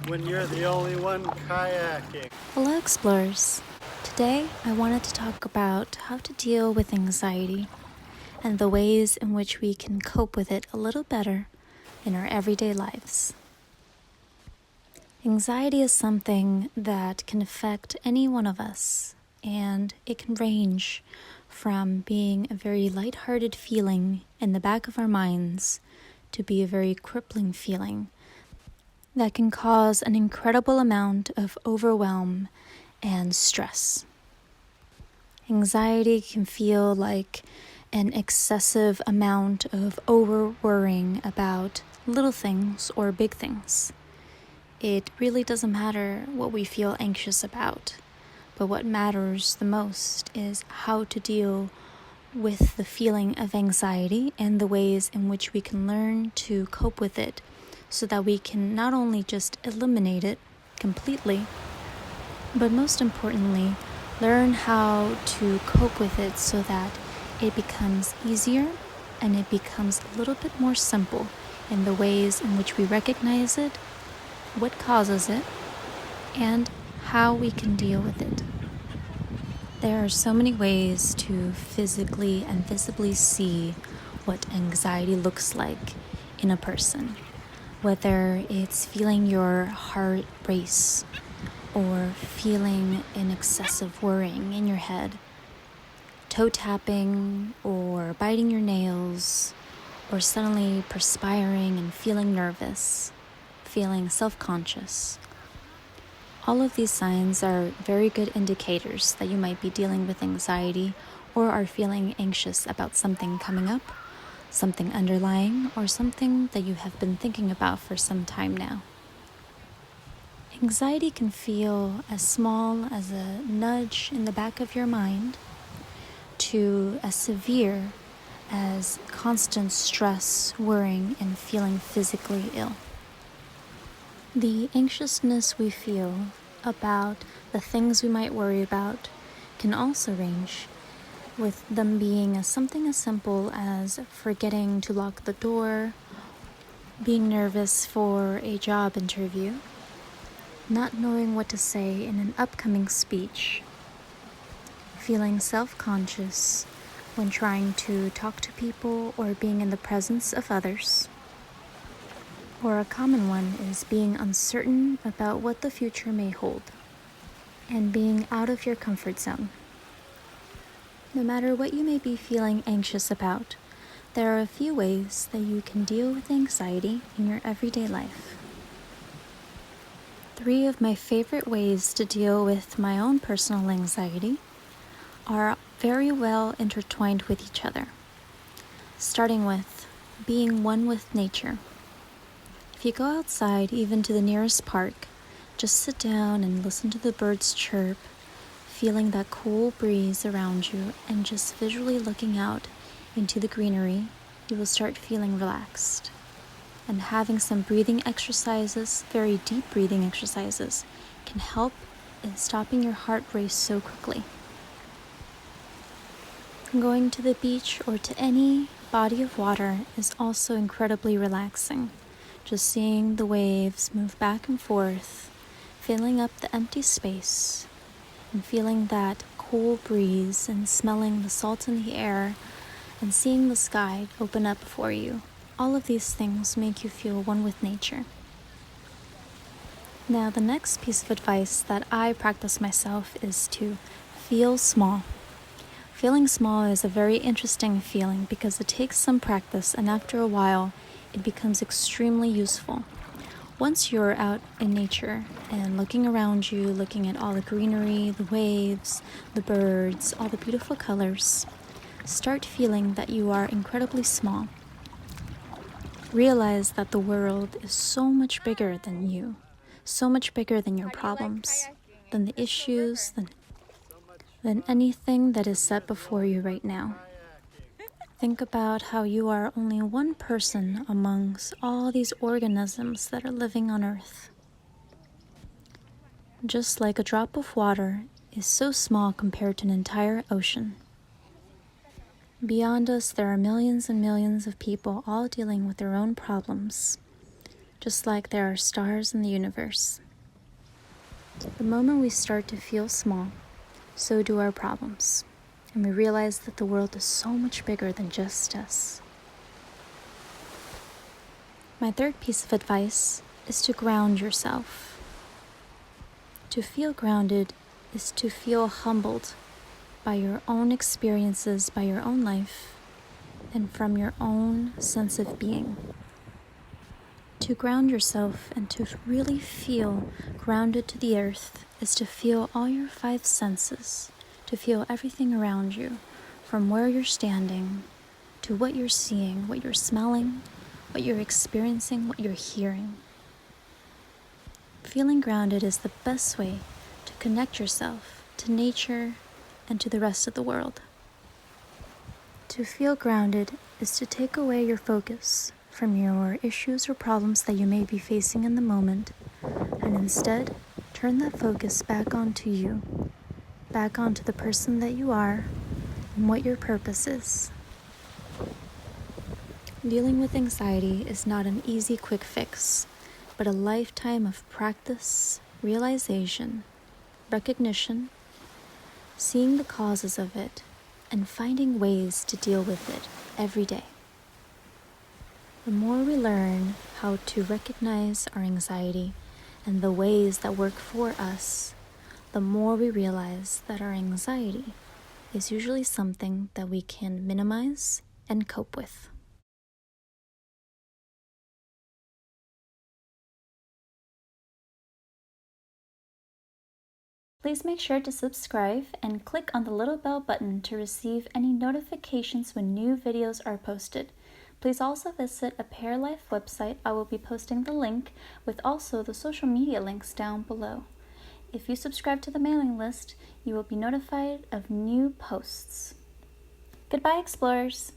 when you're the only one kayaking. Hello explorers! Today I wanted to talk about how to deal with anxiety and the ways in which we can cope with it a little better in our everyday lives. Anxiety is something that can affect any one of us, and it can range from being a very lighthearted feeling in the back of our minds to be a very crippling feeling that can cause an incredible amount of overwhelm and stress. Anxiety can feel like an excessive amount of over-worrying about little things or big things. It really doesn't matter what we feel anxious about, but what matters the most is how to deal with the feeling of anxiety and the ways in which we can learn to cope with it so that we can not only just eliminate it completely, but most importantly, learn how to cope with it so that it becomes easier and it becomes a little bit more simple in the ways in which we recognize it, what causes it, and how we can deal with it. There are so many ways to physically and visibly see what anxiety looks like in a person, whether it's feeling your heart race or feeling an excessive worrying in your head, toe tapping or biting your nails, or suddenly perspiring and feeling nervous, feeling self-conscious. All of these signs are very good indicators that you might be dealing with anxiety or are feeling anxious about something coming up, something underlying, or something that you have been thinking about for some time now. Anxiety can feel as small as a nudge in the back of your mind to as severe as constant stress, worrying, and feeling physically ill. The anxiousness we feel about the things we might worry about can also range, with them being something as simple as forgetting to lock the door, being nervous for a job interview, not knowing what to say in an upcoming speech, feeling self-conscious when trying to talk to people or being in the presence of others. Or a common one is being uncertain about what the future may hold and being out of your comfort zone. No matter what you may be feeling anxious about, there are a few ways that you can deal with anxiety in your everyday life. 3 of my favorite ways to deal with my own personal anxiety are very well intertwined with each other, starting with being one with nature. If you go outside, even to the nearest park, just sit down and listen to the birds chirp, feeling that cool breeze around you, and just visually looking out into the greenery, you will start feeling relaxed. And having some breathing exercises, very deep breathing exercises, can help in stopping your heart race so quickly. Going to the beach or to any body of water is also incredibly relaxing. Just seeing the waves move back and forth, filling up the empty space, and feeling that cool breeze and smelling the salt in the air and seeing the sky open up for you. All of these things make you feel one with nature. Now, the next piece of advice that I practice myself is to feel small. Feeling small is a very interesting feeling because it takes some practice, and after a while, it becomes extremely useful. Once you're out in nature and looking around you, looking at all the greenery, the waves, the birds, all the beautiful colors, start feeling that you are incredibly small. Realize that the world is so much bigger than you, so much bigger than your problems, than the issues, than anything that is set before you right now. Think about how you are only one person amongst all these organisms that are living on Earth. Just like a drop of water is so small compared to an entire ocean. Beyond us, there are millions and millions of people all dealing with their own problems. just like there are stars in the universe. The moment we start to feel small, so do our problems, and we realize that the world is so much bigger than just us. My third piece of advice is to ground yourself. To feel grounded is to feel humbled by your own experiences, by your own life, and from your own sense of being. To ground yourself and to really feel grounded to the earth is to feel all your five senses, to feel everything around you, from where you're standing to what you're seeing, what you're smelling, what you're experiencing, what you're hearing. Feeling grounded is the best way to connect yourself to nature and to the rest of the world. To feel grounded is to take away your focus from your issues or problems that you may be facing in the moment, and instead turn that focus back onto you, back onto the person that you are and what your purpose is. Dealing with anxiety is not an easy quick fix, but a lifetime of practice, realization, recognition, seeing the causes of it, and finding ways to deal with it every day. The more we learn how to recognize our anxiety and the ways that work for us, the more we realize that our anxiety is usually something that we can minimize and cope with. Please make sure to subscribe and click on the little bell button to receive any notifications when new videos are posted. Please also visit a Pair Life website. I will be posting the link with also the social media links down below. If you subscribe to the mailing list, you will be notified of new posts. Goodbye, explorers!